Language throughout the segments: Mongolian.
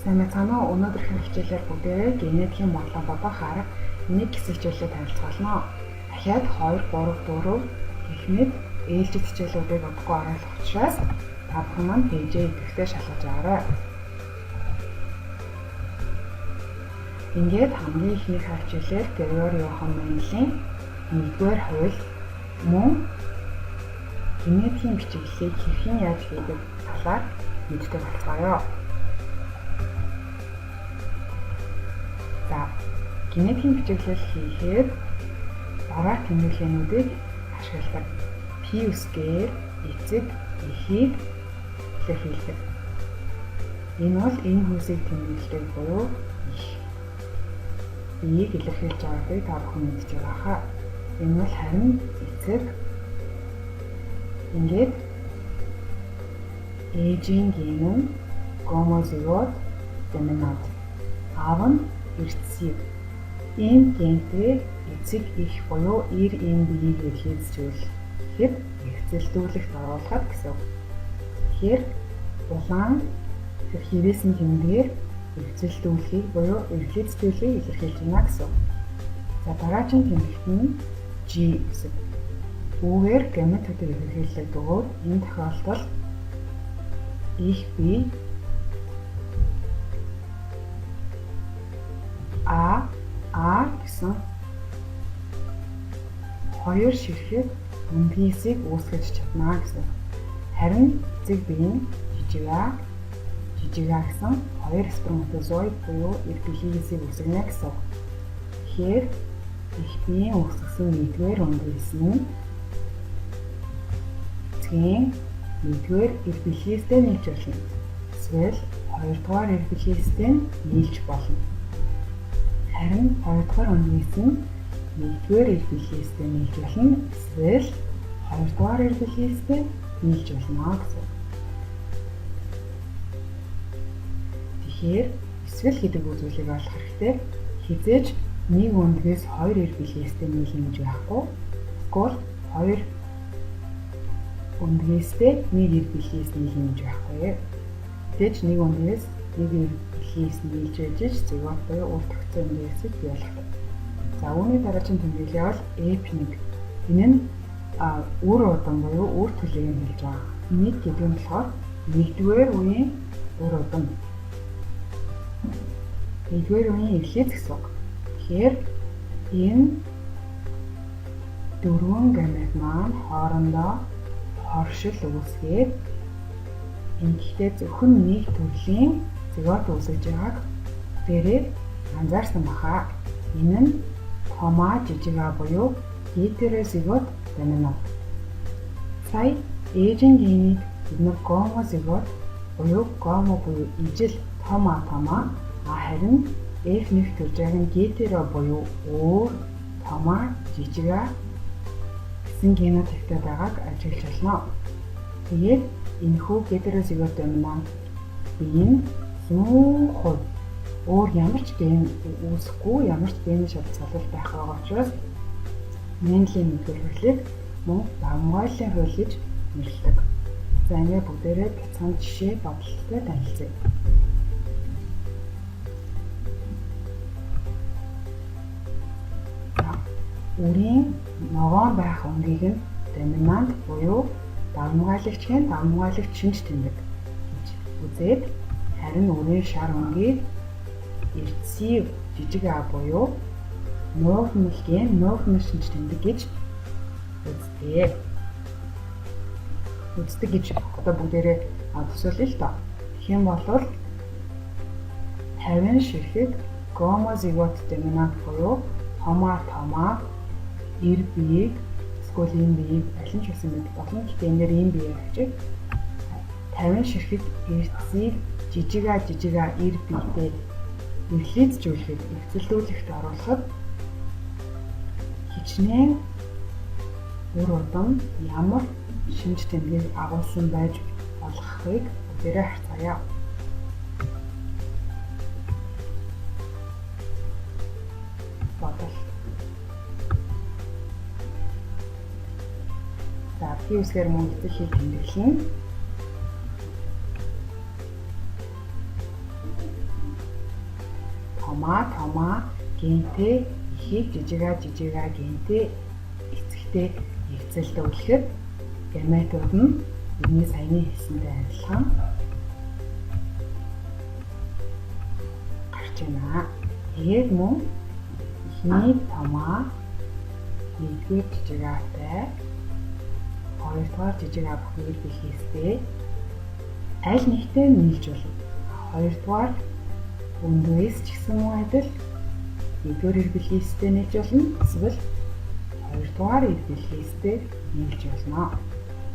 Сайн байна уу? Өнөөдрийн хичээлээр бүгдээрээ генетикийн бодлого бодох арга нэг хэсэг хичээлээр танилцуулна. Дахиад 2, 3, 4 гэх мэт ээлжид хичээлүүдийг өгөхгүй оруулах учраас та бүхэн маань пэйжээ идэвхтэй шалгаж аваарай. Ингээд хамгийн ихний хичээлээр Gregory Johann Mendel-ийн 1-р хууль мөн генетикийн бичиглэлийг хэрхэн яаж хийдэг талаар мэддэг болцгоё. За, генетикийн бичиглэл хийхэд дараа тэмдэглээнүүдийг ашигладаг. P үсгээр эцэг эхийг илэрхийлдэг. Энэ бол энэ хүйсийг тэмдэглэдэг буюу биеийг илэрхийлж байгааг та бүхэн мэдж байгаа хаа. Энэ бол харин эцэг. Ингээд ээжийн ген нь гомозигот доминант. Аав нь эртсийг. Энэ гентэй эцэг их буюу эр энэ биеийг илэрхийлжүүлэхэд эрхцэлдүүлэгт оруулахад гэсэн үг. Тэгэхээр улаан тэр хивээсэн тэмдгээр эрхцэлдүүлэхийг буюу эрхлэлцүүлэхийг илэрхийлж байна гэсэн. За дараагийн тэмдэгт нь G гэсэн. Үүгээр геметүүдийг илэрхийлдэг бөгөөд энэ тохиолдолд их бие А гэсэн хоёр ширхэг үндгийсийг үүсгэж чадна гэсэн. Харин эцэг бие нь жижиг А гэсэн хоёр сперматозоид буюу эр билийсийг үүсгэнэ гэсэн. Тэгэхээр их биеийн үүсгэсэн 1-р үндгийс нь эцгийн 1-р эр билийстэй нийлж болно. Эсвэл 2-р эр билийстэй нийлж болно. Харин 2-р үндгийс нь 1-р эр билийстэй нийлж болно. Эсвэл 2-р эр билийстэй нийлж болно гэсэн. Тэгэхээр эсвэл гэдэг үзүүлэлтийг олох хэрэгтэй. Хизээж нэг үндгээс 2 эр билийстэй нийлнэ гэж байхгүй. Эсвэл 2 үндгээстэй нэг эр билийс нийлнэ гэж байхгүй. Хизээж нэг үндгээс нэг эр билийс нийлж ээж зэгват буюу үр тогтсон үндгээсийг бий болгодог. За үүний дараагийн тэмдэглэл бол EP1. Энэ нь үр удам буюу үр төлөгийг хэлж байгаа. Нэг гэдэг нь болохоор 1-р үеийн үр удам. 1-р үеийн эхлэл гэсэн үг. Тэгэхээр энэ дөрвөн гамет маань хоорондоо хоршил үүсгээд ингэхдээ зөвхөн нэг төрлийн зигот үүсгэж байгааг дээрээ анзаарсан баха. Энэ нь тома жижиг а буюу гетерозигот доминант. Сая ээжийн генийг бид нар гомозигот буюу гомо буюу ижил тома харин F1 төрж байгаа нь гетеро буюу өөр тома жижиг а гэсэн генотиптэй байгааг ажиглаж байна. Тэгээд энэхүү гетерозигот доминант бие нь 100% өөр ямар ч ген үүсэхгүй, ямар ч гений шалтгаалал байх байгаа учраас Менделийн мэдээллийг мөн давмгайлын хууль гэж нэрлэдэг. За ингээд бүгдээрээ бяцхан жишээ бодлолтой танилцъя. Үрийн ногоон байх өнгийг нь доминант буюу давмгайлагчийн давмгайлагч шинж тэмдэг гэж үзээд харин үрийн шар өнгийг эртсийг жижиг а буюу нуухмал шинж тэмдэг гэж үздэг гэж одоо бүгдээрээ төсөөлъё л доо. Тэгэх юм бол 50 ширхэг гомозигот доминант буюу тома эр биеийг эсвэл энэ биеийг алин ч гэсэн мэд болно. Гэхдээ энэ ийм бие авчиг 50 ширхэг эртсийг жижиг а эр биетэй эрхлэлцүүлэхэд эрхцэлдүүлэхт оруулахад хичнээн үр удам ямар шинж тэмдгийг агуулсан байж болохыг бүгдээрээ харцгаая. За P үсгээр мөн эцэг хийг тэмдэглэн томаа гэнтэй ихийг жижига гэнтэй эцэгтэй хязэлтэй үлэхэд гаметууд нь бидний саяны хэлсэнтэй адилхан гарч байна. Тэгээд мөн эхний томаа нэгдүгээр жижигаатай хоёрдугаар жижигаа бүхнийг бэлхээстэй аль нэгтэй нийлж болно. Хоёрдугаар өндөөс ч гэсэн мөн адил нэгдүгээр бэлхээстэй нийлж болно. Эсвэл хоёрдугаар бэлхээстэй нийлж болно.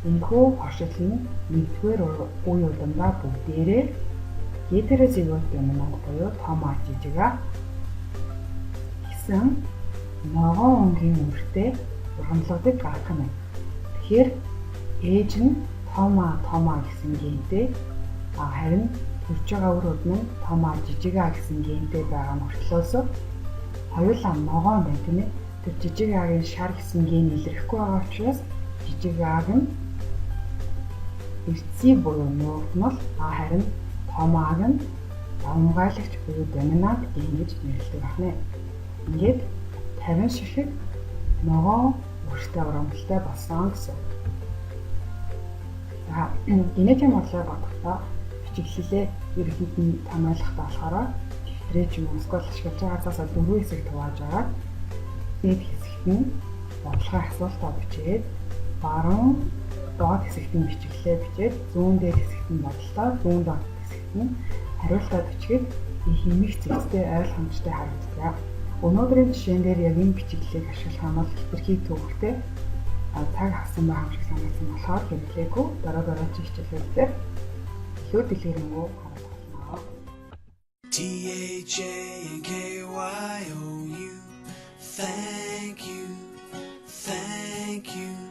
Энэхүү хоршил нь нэгдүгээр үе удамдаа бүгдээрээ гетерозигот доминант буюу том ар жижига гэсэн ногоон өнгийн үртэй ургамлагдаг гаргах юм. Тэгэхээр ээж нь томаа гэсэн гентэй харин төрж байгаа үр өдөн нь томаа жижига гэсэн гентэй байгаа мөртлөөс хоёулаа ногоон байна тийм ээ. Тэр жижигагийн шар гэсэн ген илэрхгүй байгаа учраас жижигааг нь эртсий буюу нууртмал харин томааг нь давмгайлагч буюу доминант ген гэж нэрлэдэг байна. Ингээд 50 ширхэг ногоон өртөө урамтай болсон гэсэн. За генетик модель бодохдоо бичиглэлээ ерөнхийд нь таниулах болохоор дэвтрээ ч юм уу эсвэл ашиглаж байгаа цаасаа дөрвөн хэсэг хувааж байгаа. Нэг хэсэгт нь бодлогын асуултаа бичээд баруун доод хэсэгт нь бичиглэлээ бичээд зүүн дээр хэсэгт нь бодлоо, зүүн доод хэсэгт нь хариултаа бичгээд хэмжих зэгцтэй ойлгомжтой харагддаг. Өнөөдрийн жишээн дээр яг энэ бичиглэлийг ашиглах нь бол хэтэрхий төвөгтэй цаг авсан байх шиг санагдсан болохоор хэрэглээгүй дараагийн хичээлүүдээр илүү дэлгэрэнгүй харах болно. THANKYOU, thank you.